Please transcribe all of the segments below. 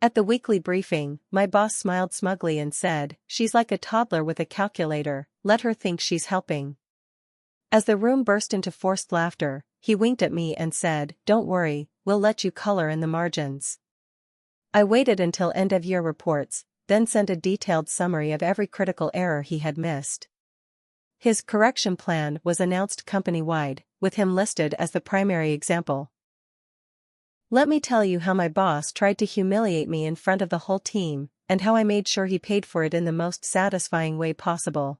At the weekly briefing, my boss smiled smugly and said, "She's like a toddler with a calculator, let her think she's helping." As the room burst into forced laughter, he winked at me and said, "Don't worry, we'll let you color in the margins." I waited until end-of-year reports, then sent a detailed summary of every critical error he had missed. His correction plan was announced company-wide, with him listed as the primary example. Let me tell you how my boss tried to humiliate me in front of the whole team, and how I made sure he paid for it in the most satisfying way possible.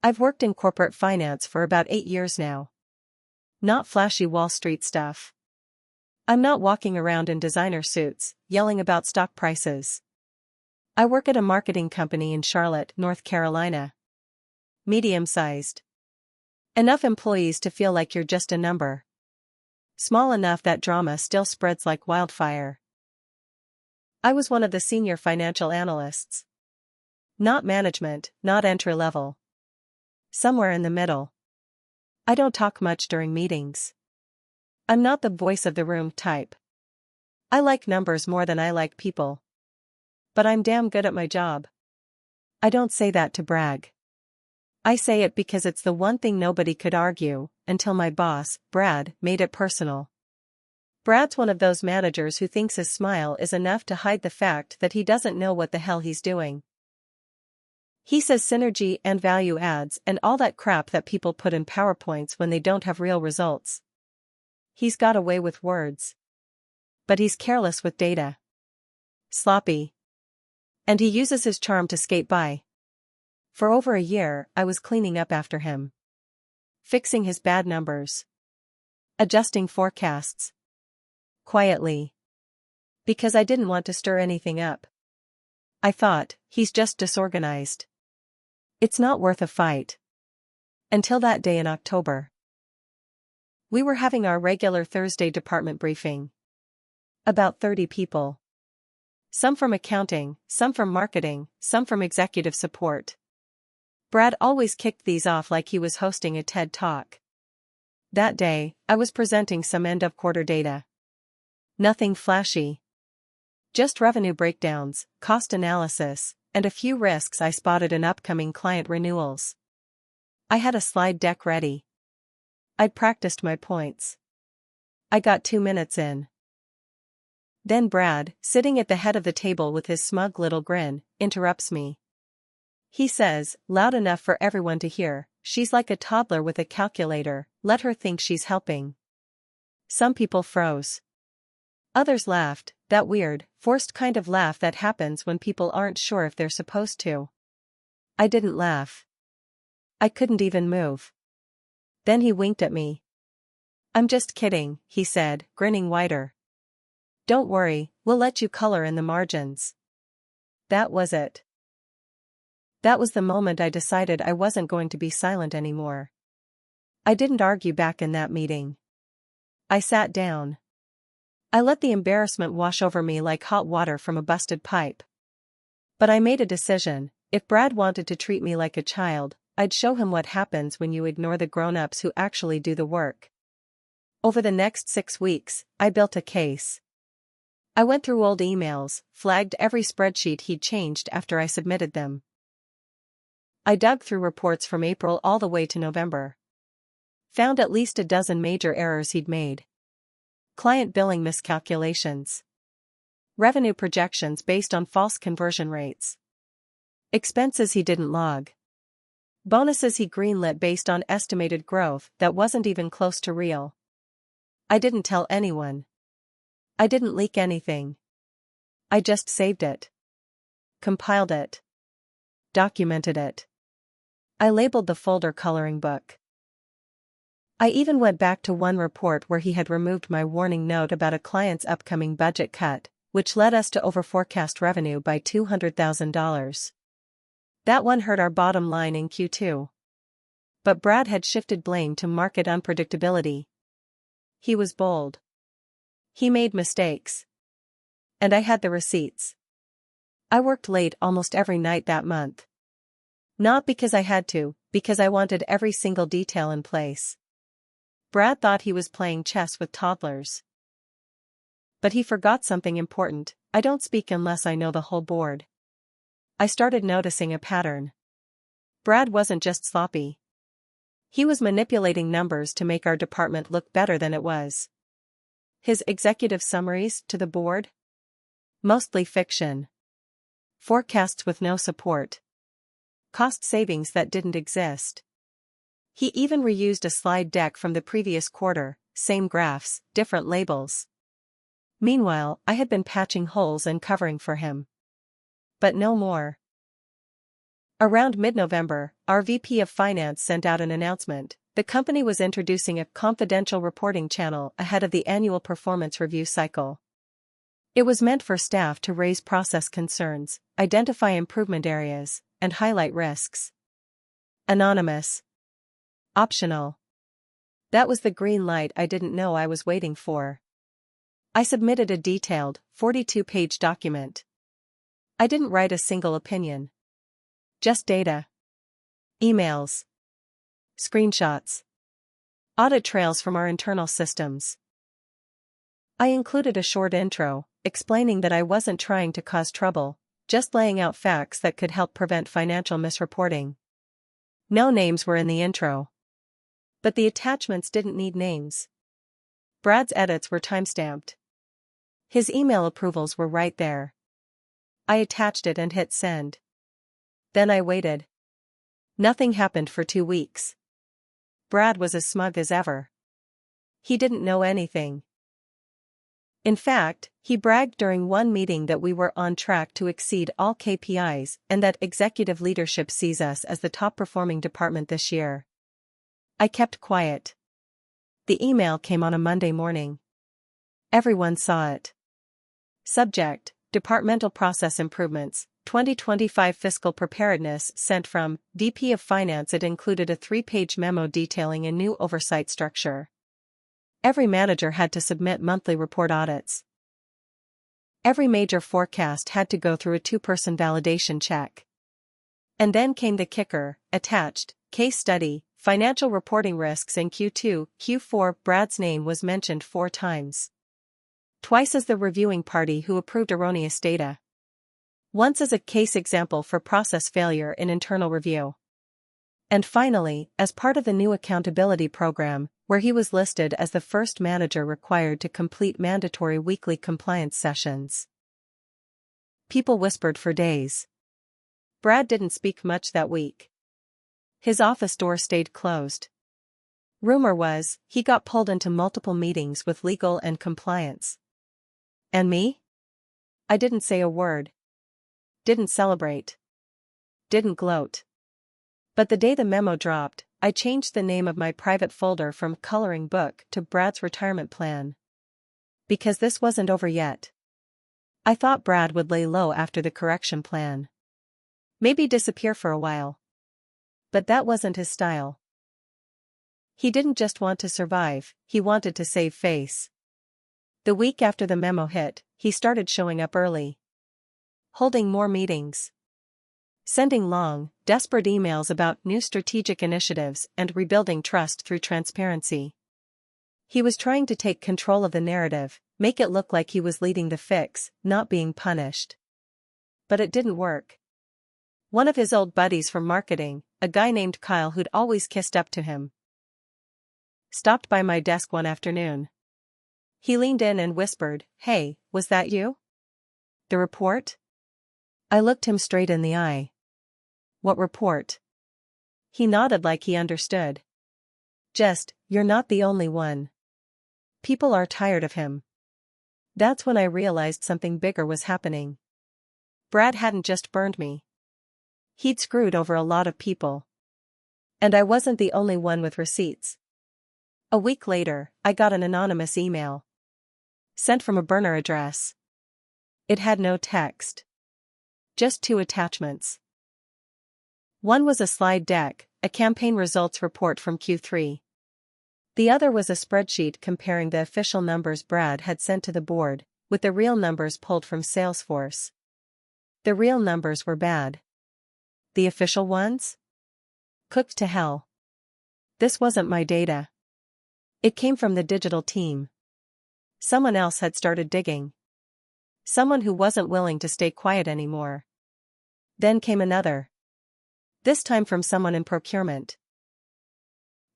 I've worked in corporate finance for about 8 years now. Not flashy Wall Street stuff. I'm not walking around in designer suits, yelling about stock prices. I work at a marketing company in Charlotte, North Carolina. Medium-sized. Enough employees to feel like you're just a number. Small enough that drama still spreads like wildfire. I was one of the senior financial analysts. Not management, not entry-level. Somewhere in the middle. I don't talk much during meetings. I'm not the voice of the room type. I like numbers more than I like people. But I'm damn good at my job. I don't say that to brag. I say it because it's the one thing nobody could argue, until my boss, Brad, made it personal. Brad's one of those managers who thinks his smile is enough to hide the fact that he doesn't know what the hell he's doing. He says synergy and value adds and all that crap that people put in PowerPoints when they don't have real results. He's got away with words. But he's careless with data. Sloppy. And he uses his charm to skate by. For over a year, I was cleaning up after him. Fixing his bad numbers. Adjusting forecasts. Quietly. Because I didn't want to stir anything up. I thought, he's just disorganized. It's not worth a fight. Until that day in October. We were having our regular Thursday department briefing. About 30 people. Some from accounting, some from marketing, some from executive support. Brad always kicked these off like he was hosting a TED Talk. That day, I was presenting some end-of-quarter data. Nothing flashy. Just revenue breakdowns, cost analysis, and a few risks I spotted in upcoming client renewals. I had a slide deck ready. I'd practiced my points. I got 2 minutes in. Then Brad, sitting at the head of the table with his smug little grin, interrupts me. He says, loud enough for everyone to hear, "She's like a toddler with a calculator, let her think she's helping." Some people froze. Others laughed, that weird, forced kind of laugh that happens when people aren't sure if they're supposed to. I didn't laugh. I couldn't even move. Then he winked at me. "I'm just kidding," he said, grinning wider. "Don't worry, we'll let you color in the margins." That was it. That was the moment I decided I wasn't going to be silent anymore. I didn't argue back in that meeting. I sat down. I let the embarrassment wash over me like hot water from a busted pipe. But I made a decision: if Brad wanted to treat me like a child, I'd show him what happens when you ignore the grown-ups who actually do the work. Over the next 6 weeks, I built a case. I went through old emails, flagged every spreadsheet he'd changed after I submitted them. I dug through reports from April all the way to November. Found at least a dozen major errors he'd made. Client billing miscalculations. Revenue projections based on false conversion rates. Expenses he didn't log. Bonuses he greenlit based on estimated growth that wasn't even close to real. I didn't tell anyone. I didn't leak anything. I just saved it. Compiled it. Documented it. I labeled the folder coloring book. I even went back to one report where he had removed my warning note about a client's upcoming budget cut, which led us to overforecast revenue by $200,000. That one hurt our bottom line in Q2. But Brad had shifted blame to market unpredictability. He was bold. He made mistakes. And I had the receipts. I worked late almost every night that month. Not because I had to, because I wanted every single detail in place. Brad thought he was playing chess with toddlers. But he forgot something important: I don't speak unless I know the whole board. I started noticing a pattern. Brad wasn't just sloppy. He was manipulating numbers to make our department look better than it was. His executive summaries to the board? Mostly fiction. Forecasts with no support. Cost savings that didn't exist. He even reused a slide deck from the previous quarter, same graphs, different labels. Meanwhile, I had been patching holes and covering for him. But no more. Around mid-November, our VP of Finance sent out an announcement. The company was introducing a confidential reporting channel ahead of the annual performance review cycle. It was meant for staff to raise process concerns, identify improvement areas, and highlight risks. Anonymous. Optional. That was the green light I didn't know I was waiting for. I submitted a detailed, 42-page document. I didn't write a single opinion. Just data. Emails. Screenshots. Audit trails from our internal systems. I included a short intro, explaining that I wasn't trying to cause trouble, just laying out facts that could help prevent financial misreporting. No names were in the intro. But the attachments didn't need names. Brad's edits were timestamped. His email approvals were right there. I attached it and hit send. Then I waited. Nothing happened for 2 weeks. Brad was as smug as ever. He didn't know anything. In fact, he bragged during one meeting that we were on track to exceed all KPIs and that executive leadership sees us as the top-performing department this year. I kept quiet. The email came on a Monday morning. Everyone saw it. Subject: Departmental Process Improvements, 2025 Fiscal Preparedness sent from VP of Finance. It included a 3-page memo detailing a new oversight structure. Every manager had to submit monthly report audits. Every major forecast had to go through a 2-person validation check. And then came the kicker, attached, case study, financial reporting risks in Q2, Q4. Brad's name was mentioned 4 times. Twice as the reviewing party who approved erroneous data. Once as a case example for process failure in internal review. And finally, as part of the new accountability program, where he was listed as the first manager required to complete mandatory weekly compliance sessions. People whispered for days. Brad didn't speak much that week. His office door stayed closed. Rumor was, he got pulled into multiple meetings with legal and compliance. And me? I didn't say a word. Didn't celebrate. Didn't gloat. But the day the memo dropped, I changed the name of my private folder from Coloring Book to Brad's Retirement Plan. Because this wasn't over yet. I thought Brad would lay low after the correction plan. Maybe disappear for a while. But that wasn't his style. He didn't just want to survive, he wanted to save face. The week after the memo hit, he started showing up early. Holding more meetings. Sending long, desperate emails about new strategic initiatives and rebuilding trust through transparency. He was trying to take control of the narrative, make it look like he was leading the fix, not being punished. But it didn't work. One of his old buddies from marketing, a guy named Kyle who'd always kissed up to him, stopped by my desk one afternoon. He leaned in and whispered, "Hey, was that you? The report?" I looked him straight in the eye. "What report?" He nodded like he understood. "Just, you're not the only one. People are tired of him." That's when I realized something bigger was happening. Brad hadn't just burned me. He'd screwed over a lot of people. And I wasn't the only one with receipts. A week later, I got an anonymous email. Sent from a burner address. It had no text. Just 2 attachments. One was a slide deck, a campaign results report from Q3. The other was a spreadsheet comparing the official numbers Brad had sent to the board, with the real numbers pulled from Salesforce. The real numbers were bad. The official ones? Cooked to hell. This wasn't my data. It came from the digital team. Someone else had started digging. Someone who wasn't willing to stay quiet anymore. Then came another. This time from someone in procurement.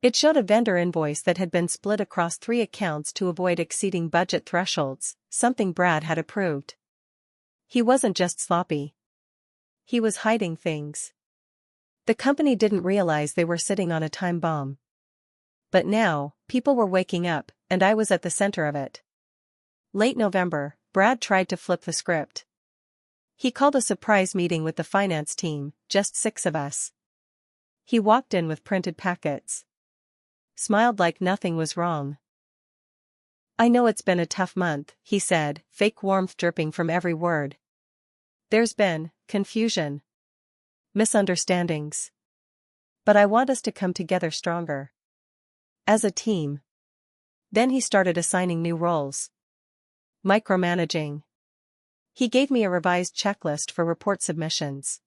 It showed a vendor invoice that had been split across 3 accounts to avoid exceeding budget thresholds, something Brad had approved. He wasn't just sloppy. He was hiding things. The company didn't realize they were sitting on a time bomb. But now, people were waking up, and I was at the center of it. Late November, Brad tried to flip the script. He called a surprise meeting with the finance team, just 6 of us. He walked in with printed packets. Smiled like nothing was wrong. "I know it's been a tough month," he said, fake warmth dripping from every word. "There's been confusion. Misunderstandings. But I want us to come together stronger. As a team." Then he started assigning new roles. Micromanaging. He gave me a revised checklist for report submissions.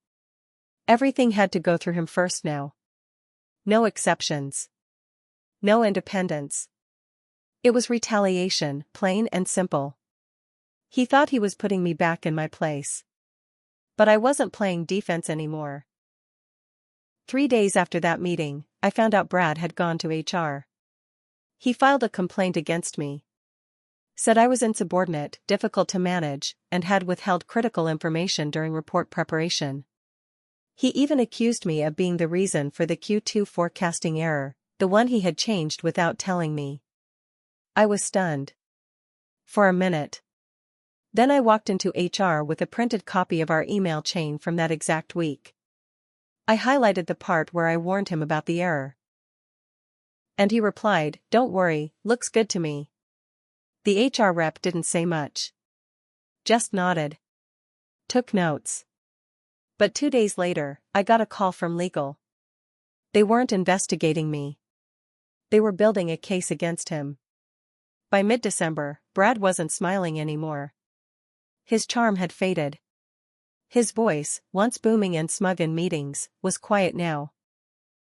Everything had to go through him first now. No exceptions. No independence. It was retaliation, plain and simple. He thought he was putting me back in my place. But I wasn't playing defense anymore. 3 days after that meeting, I found out Brad had gone to HR. He filed a complaint against me. Said I was insubordinate, difficult to manage, and had withheld critical information during report preparation. He even accused me of being the reason for the Q2 forecasting error, the one he had changed without telling me. I was stunned. For a minute. Then I walked into HR with a printed copy of our email chain from that exact week. I highlighted the part where I warned him about the error. And he replied, "Don't worry, looks good to me." The HR rep didn't say much. Just nodded. Took notes. But 2 days later, I got a call from legal. They weren't investigating me. They were building a case against him. By mid-December, Brad wasn't smiling anymore. His charm had faded. His voice, once booming and smug in meetings, was quiet now.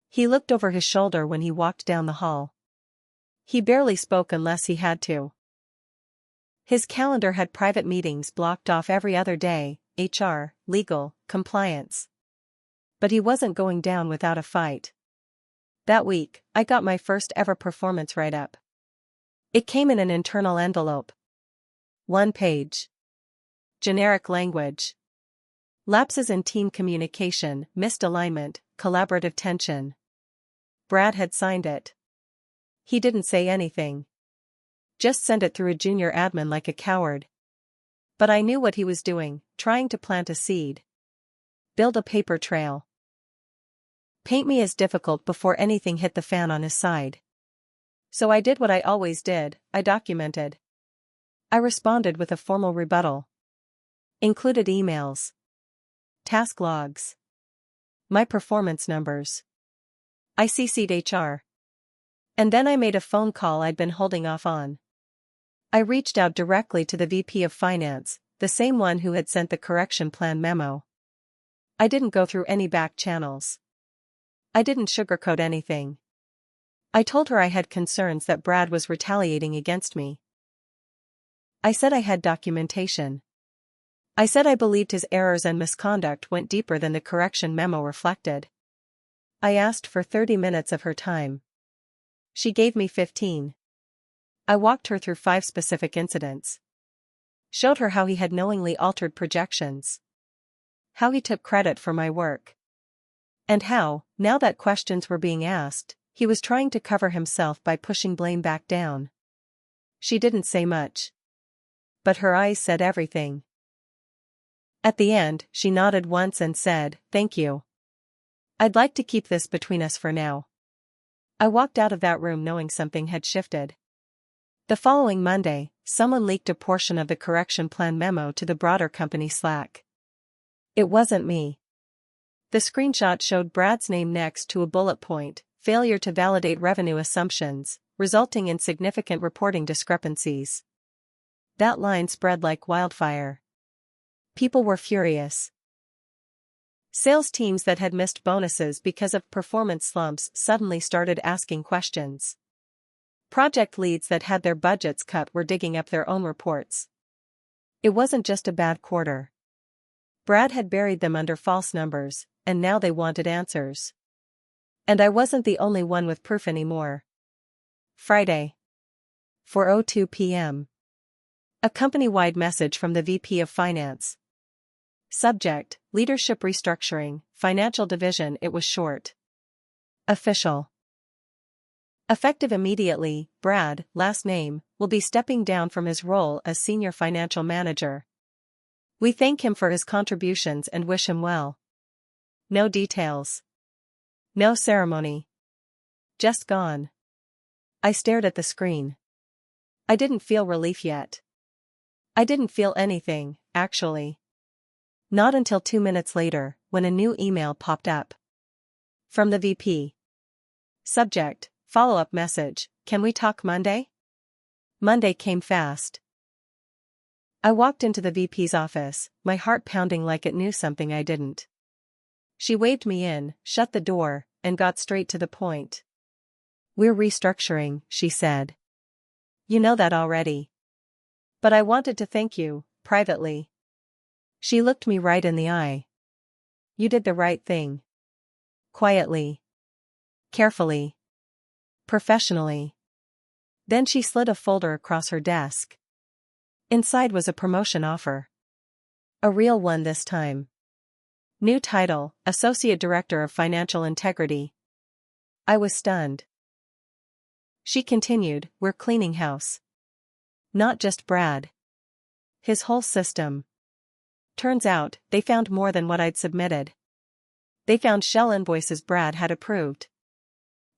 He looked over his shoulder when he walked down the hall. He barely spoke unless he had to. His calendar had private meetings blocked off every other day, HR, legal, compliance. But he wasn't going down without a fight. That week, I got my first ever performance write-up. It came in an internal envelope. 1 page. Generic language. Lapses in team communication, missed alignment, collaborative tension. Brad had signed it. He didn't say anything. Just sent it through a junior admin like a coward. But I knew what he was doing, trying to plant a seed. Build a paper trail. Paint me as difficult before anything hit the fan on his side. So I did what I always did, I documented. I responded with a formal rebuttal. Included emails. Task logs. My performance numbers. I CC'd HR. And then I made a phone call I'd been holding off on. I reached out directly to the VP of Finance, the same one who had sent the correction plan memo. I didn't go through any back channels. I didn't sugarcoat anything. I told her I had concerns that Brad was retaliating against me. I said I had documentation. I said I believed his errors and misconduct went deeper than the correction memo reflected. I asked for 30 minutes of her time. She gave me 15. I walked her through 5 specific incidents. Showed her how he had knowingly altered projections. How he took credit for my work. And how, now that questions were being asked, he was trying to cover himself by pushing blame back down. She didn't say much. But her eyes said everything. At the end, she nodded once and said, "Thank you. I'd like to keep this between us for now." I walked out of that room knowing something had shifted. The following Monday, someone leaked a portion of the correction plan memo to the broader company Slack. It wasn't me. The screenshot showed Brad's name next to a bullet point, failure to validate revenue assumptions, resulting in significant reporting discrepancies. That line spread like wildfire. People were furious. Sales teams that had missed bonuses because of performance slumps suddenly started asking questions. Project leads that had their budgets cut were digging up their own reports. It wasn't just a bad quarter. Brad had buried them under false numbers, and now they wanted answers. And I wasn't the only one with proof anymore. Friday. 4:02 p.m. A company-wide message from the VP of Finance. Subject, Leadership Restructuring, Financial Division. It was short. Official. Effective immediately, Brad, last name, will be stepping down from his role as Senior Financial Manager. We thank him for his contributions and wish him well. No details. No ceremony. Just gone. I stared at the screen. I didn't feel relief yet. I didn't feel anything, actually. Not until 2 minutes later, when a new email popped up. From the VP. Subject, follow-up message, can we talk Monday? Monday came fast. I walked into the VP's office, my heart pounding like it knew something I didn't. She waved me in, shut the door, and got straight to the point. We're restructuring, she said. You know that already. But I wanted to thank you, privately. She looked me right in the eye. You did the right thing. Quietly. Carefully. Professionally. Then she slid a folder across her desk. Inside was a promotion offer. A real one this time. New title, Associate Director of Financial Integrity. I was stunned. She continued, we're cleaning house. Not just Brad. His whole system. Turns out, they found more than what I'd submitted. They found shell invoices Brad had approved.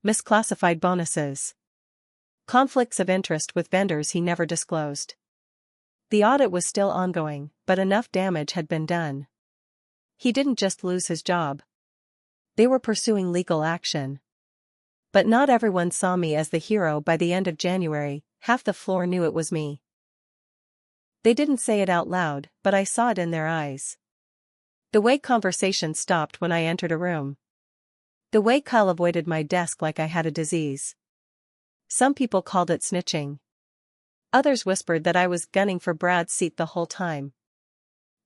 Misclassified bonuses. Conflicts of interest with vendors he never disclosed. The audit was still ongoing, but enough damage had been done. He didn't just lose his job. They were pursuing legal action. But not everyone saw me as the hero. By the end of January, half the floor knew it was me. They didn't say it out loud, but I saw it in their eyes. The way conversation stopped when I entered a room. The way Kyle avoided my desk like I had a disease. Some people called it snitching. Others whispered that I was gunning for Brad's seat the whole time.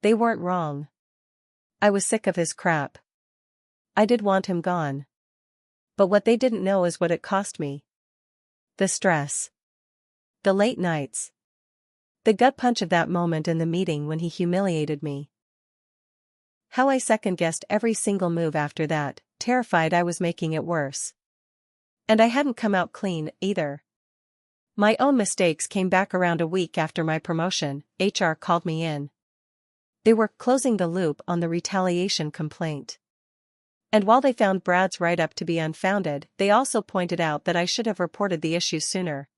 They weren't wrong. I was sick of his crap. I did want him gone. But what they didn't know is what it cost me. The stress. The late nights. The gut punch of that moment in the meeting when he humiliated me. How I second-guessed every single move after that, terrified I was making it worse. And I hadn't come out clean, either. My own mistakes came back around a week after my promotion. HR called me in. They were closing the loop on the retaliation complaint. And while they found Brad's write-up to be unfounded, they also pointed out that I should have reported the issue sooner.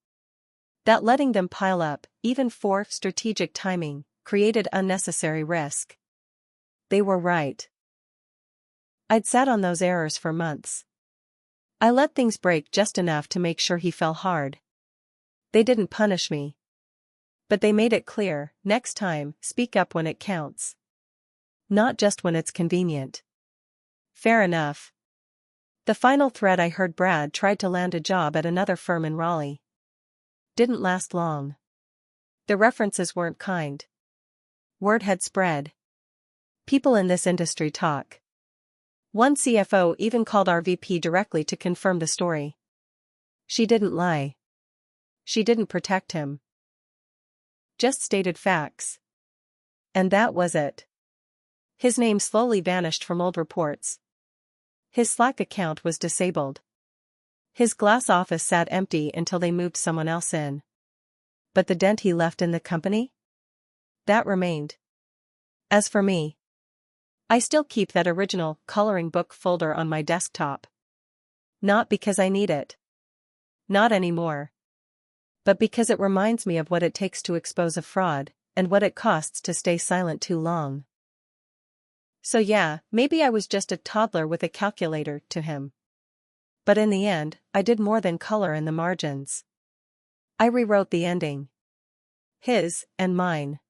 That letting them pile up, even for strategic timing, created unnecessary risk. They were right. I'd sat on those errors for months. I let things break just enough to make sure he fell hard. They didn't punish me. But they made it clear, next time, speak up when it counts. Not just when it's convenient. Fair enough. The final thread I heard, Brad tried to land a job at another firm in Raleigh. Didn't last long. The references weren't kind. Word had spread. People in this industry talk. One CFO even called our VP directly to confirm the story. She didn't lie. She didn't protect him. Just stated facts. And that was it. His name slowly vanished from old reports. His Slack account was disabled. His glass office sat empty until they moved someone else in. But the dent he left in the company? That remained. As for me, I still keep that original coloring book folder on my desktop. Not because I need it. Not anymore. But because it reminds me of what it takes to expose a fraud, and what it costs to stay silent too long. So yeah, maybe I was just a toddler with a calculator to him. But in the end, I did more than color in the margins. I rewrote the ending. His, and mine.